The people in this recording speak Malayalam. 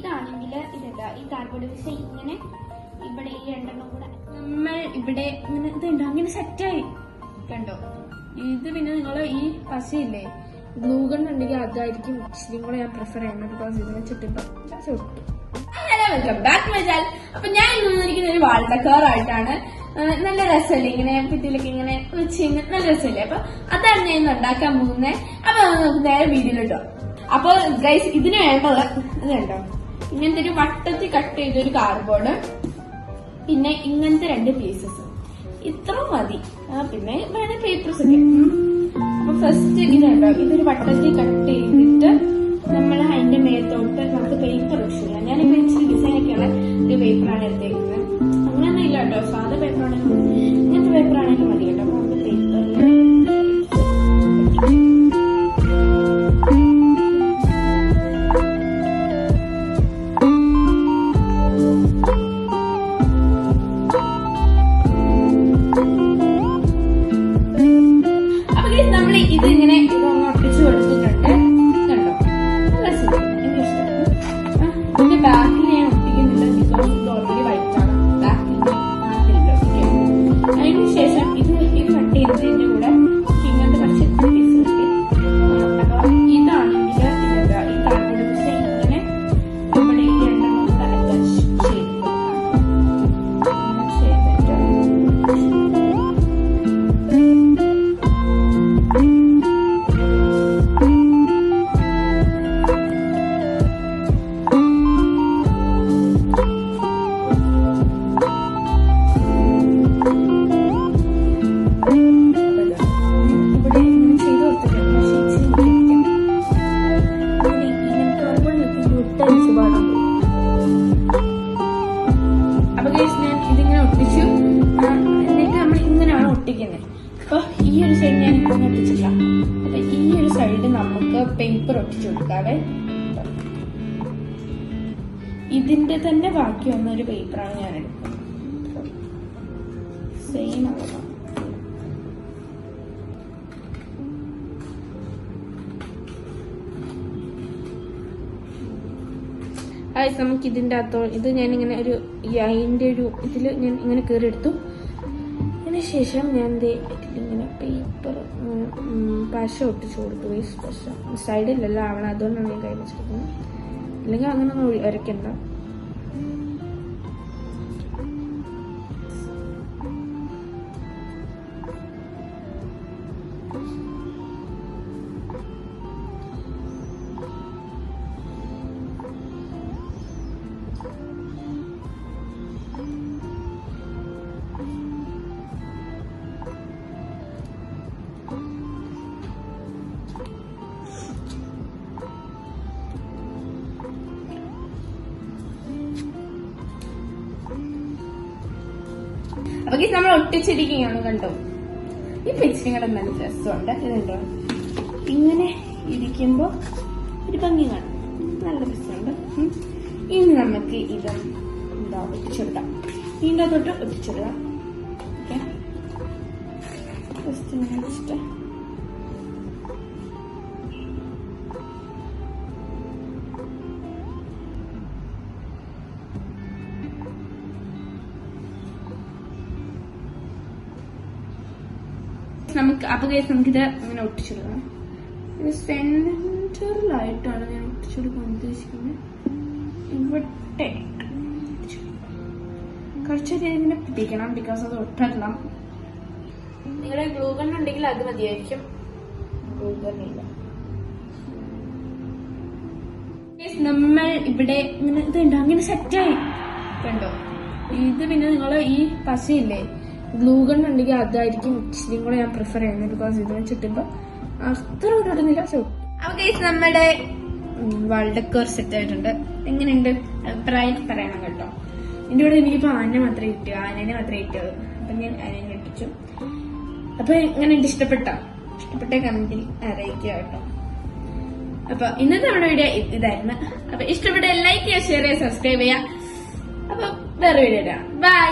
ഇതാണെങ്കിൽ ഇതെന്താ ഈ കാർഡ്ബോർഡ് പീസ് ഇങ്ങനെ ഇവിടെ ഈ രണ്ടെണ്ണം കൂടെ നമ്മൾ ഇവിടെ ഇങ്ങനെ ഇതുണ്ടോ അങ്ങനെ സെറ്റായി കണ്ടോ. ഇത് പിന്നെ നിങ്ങൾ ഈ പശയില്ലേ ഗ്ലൂ ഗൺ ഉണ്ടെങ്കിൽ അതായിരിക്കും ഇച്ചിരി കൂടെ ഞാൻ പ്രിഫർ ചെയ്യുന്നത്. ബിക്കോസ് ഇതിനെ ചുറ്റുമ്പോ ചുട്ടു. Welcome back my channel. അപ്പൊ ഞാൻ ഇന്ന് വന്നിരിക്കുന്ന ഒരു വാൾ ഡെക്കോർ ആയിട്ടാണ്. നല്ല രസമല്ലേ ഇങ്ങനെ ഭിത്തിയിലൊക്കെ ഇങ്ങനെ വെച്ച് നല്ല രസമല്ലേ. അപ്പൊ അതാണ് ഞാൻ ഇന്ന് ഉണ്ടാക്കാൻ പോകുന്നത്. അപ്പൊ നമുക്ക് നേരെ വീഡിയോയിലിട്ടോ. അപ്പൊ ഗൈസ് ഇതിന് വേണ്ടത് ഇത് കണ്ടോ, ഇങ്ങനത്തെ ഒരു വട്ടത്തിൽ കട്ട് ചെയ്തൊരു കാർഡ്ബോർഡ്, പിന്നെ ഇങ്ങനത്തെ 2 പീസസ്, ഇത്ര മതി. പിന്നെ വേണേ പേപ്പേഴ്സ് ഒക്കെ. അപ്പൊ ഫസ്റ്റ് ഇതുണ്ടോ, ഇതൊരു വട്ടത്തിൽ കട്ട് ചെയ്തിട്ട് നമ്മൾ അതിന്റെ മേത്തോട്ട് നമുക്ക് പേപ്പർ വെച്ചില്ല. ഞാനിപ്പോ ഇച്ചിരി ഡിസൈൻ ഒക്കെയുള്ള ഒരു പേപ്പറാണ് എടുത്തേക്കുന്നത്. അങ്ങനെയൊന്നും ഇല്ല കേട്ടോ, സാധാ പേപ്പറാണെങ്കിലും ഇങ്ങനത്തെ പേപ്പറാണെങ്കിലും മതി കേട്ടോ. അപ്പൊ നമുക്ക് പേപ്പറിൽ ഇതിങ്ങനെ ഇതൊന്ന് ഒട്ടിച്ചു കൊടുത്തിട്ടുണ്ട്. കണ്ടോ ഇതിന്റെ ബാക്കിൽ ഞാൻ ഒട്ടിക്കുന്നില്ല, ബിക്കോസ് ഇത് ഓൾറെഡി വൈറ്റ് ആണ്. ബാക്കിൽ അതിന് ശേഷം ഇത് കട്ട് ചെയ്തതിന്റെ കൂടെ ഇങ്ങനത്തെ കുറച്ച് പീസ് കിട്ടി. അപ്പൊ ഇതാണെങ്കിൽ ഈ കാർഡ്ബോർഡ് പീസ് ഇങ്ങനെ ഇവിടെ ഈ രണ്ടെണ്ണം കൂടെ അറ്റാച്ച് ചെയ്ത് ഇതിങ്ങനെ ഒട്ടിച്ചു. എന്നിട്ട് നമ്മൾ ഇങ്ങനെയാണ് ഒട്ടിക്കുന്നത്. അപ്പൊ ഈ ഒരു സൈഡ് ഞാൻ ഇപ്പം ഒട്ടിച്ചില്ല. അപ്പൊ ഈ ഒരു സൈഡ് നമുക്ക് പേപ്പർ ഒട്ടിച്ചു കൊടുക്കാവേ. ഇതിന്റെ തന്നെ ബാക്കി വന്നൊരു പേപ്പറാണ് ഞാൻ എടുക്കുന്നത്. സെയിം ആണ്. നമുക്ക് ഇതിന്റെ അകത്തോ ഇത് ഞാനിങ്ങനെ ഒരു അതിന്റെ ഒരു ഇതിൽ ഞാൻ ഇങ്ങനെ കയറിയെടുത്തു. അതിന് ശേഷം ഞാൻ ഇങ്ങനെ പേപ്പർ പശ ഒട്ടിച്ചു കൊടുത്തു. പശ സൈഡിലെല്ലാം ആവണം, അതുകൊണ്ടാണ് ഞാൻ കൈ വെച്ചിരിക്കുന്നത്. അല്ലെങ്കിൽ അങ്ങനെ ഒന്നും വരയ്ക്കണ്ട. അപ്പൊ നമ്മൾ ഒട്ടിച്ചിരിക്കുകയാണ്. കണ്ടോ, ഈ പിക്ചറിങ്ങളുടെ നല്ല രസമുണ്ട്. ഇതുണ്ടോ, ഇങ്ങനെ ഇരിക്കുമ്പോ ഒരു ഭംഗി കാണും, നല്ല രസമുണ്ട്. ഇനി നമുക്ക് ഇത് എന്താ ഒട്ടിച്ചിടാം. ഇതിന്റെ തൊട്ട് ഒട്ടിച്ചിടാം. ഓക്കെ, ജസ്റ്റ് ഇങ്ങനെ വെച്ചിട്ട് നമുക്കിത് ഇങ്ങനെ ഒട്ടിച്ചെടുക്കണം. സെന്ററിലായിട്ടാണ് ഞാൻ ഒട്ടിച്ചെടുക്കാൻ ഉദ്ദേശിക്കുന്നത്. ഇവിടെ കുറച്ചധികം ഇങ്ങനെ പിടിക്കണം, ബിക്കോസ് അത് ഒട്ടണം. നിങ്ങളുടെ ഗ്ലൂ ഗൺ ഉണ്ടെങ്കിൽ അത് മതിയായിരിക്കും. ഗ്ലൂ ഗൺ ഇല്ല. നമ്മൾ ഇവിടെ ഇങ്ങനെ ഇതുണ്ടോ അങ്ങനെ സെറ്റായി കണ്ടോ. ഇത് പിന്നെ നിങ്ങൾ ഈ പശയില്ലേ ഗ്ലൂ ഗൺ ഉണ്ടെങ്കിൽ അതായിരിക്കും ഇച്ചിരി കൂടെ ഞാൻ പ്രിഫർ ചെയ്യുന്നത്. ബിക്കോസ് ഇതിനെ ചുറ്റുമ്പോ അത്ര ഇടുന്നില്ല. അപ്പൊ ഗൈസ് നമ്മുടെ വാൾ ഡെക്കോർ സെറ്റ് ആയിട്ടുണ്ട്. എങ്ങനെയുണ്ട് അഭിപ്രായം പറയണം കേട്ടോ. എന്റെ കൂടെ എനിക്കിപ്പോ ആനനെ മാത്രമേ കിട്ടിയുള്ളൂ. അപ്പൊ ഞാൻ ആനനെ ഇട്ടിച്ചു. അപ്പൊ ഇങ്ങനെ ഇഷ്ടപ്പെട്ട കമന്റിൽ അറിയിക്കുക കേട്ടോ. അപ്പൊ ഇന്നത്തെ നമ്മുടെ വീഡിയോ ഇതായിരുന്നു. അപ്പൊ ഇഷ്ടപ്പെട്ട ലൈക്ക് ചെയ്യുക, ഷെയർ ചെയ്യുക, സബ്സ്ക്രൈബ് ചെയ്യുക. അപ്പൊ വേറെ വീഡിയോ ബൈ.